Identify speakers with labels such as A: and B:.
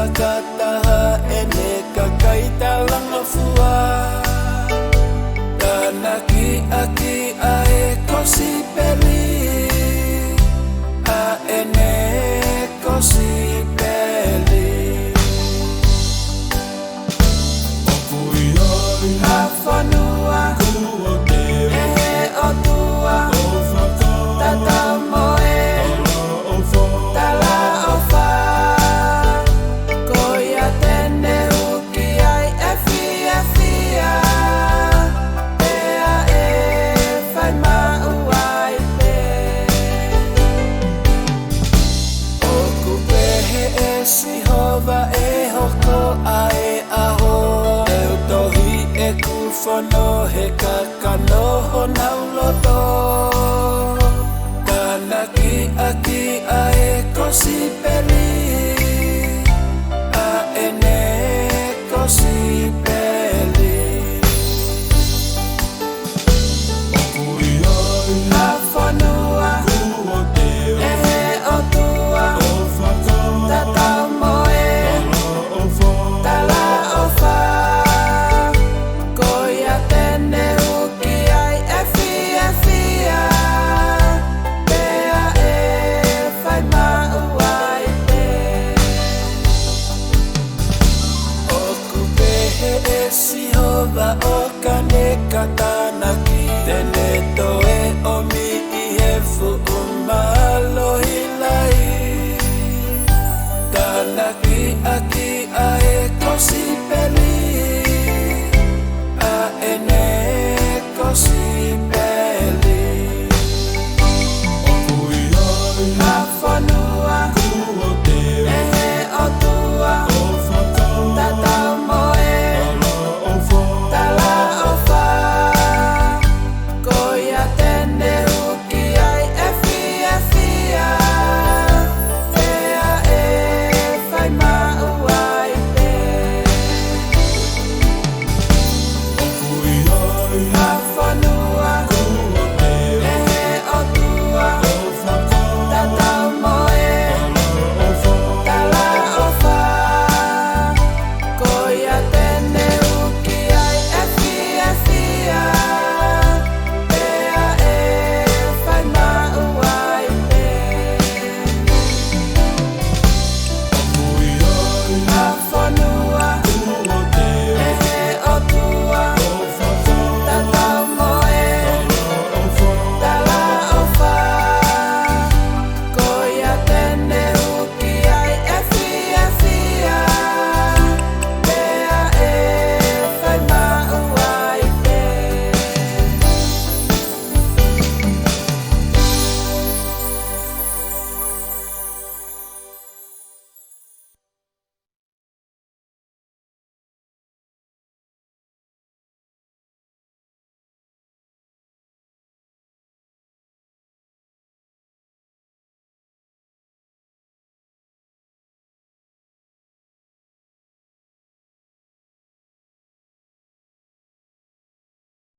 A: kataha ene kakaita langa fua Kanaki aki ae kosi peli A ene kosi peli Hafanua Ehe otua Tata moe Tala ofa Koia tene huki ai efi efia Ea e fai mauai pe Oku pehe e sihova e hoko ae aho Eutohi e kufono he kakanoho nauloto Kanaki aki ae kosi peli A ene kosi peli Hafanua Ehe otua Tata moe Tala ofa Koia tene huki ai efi efia Pea e fai mauai pe Oku pehe e sihova o kane katanaki Tene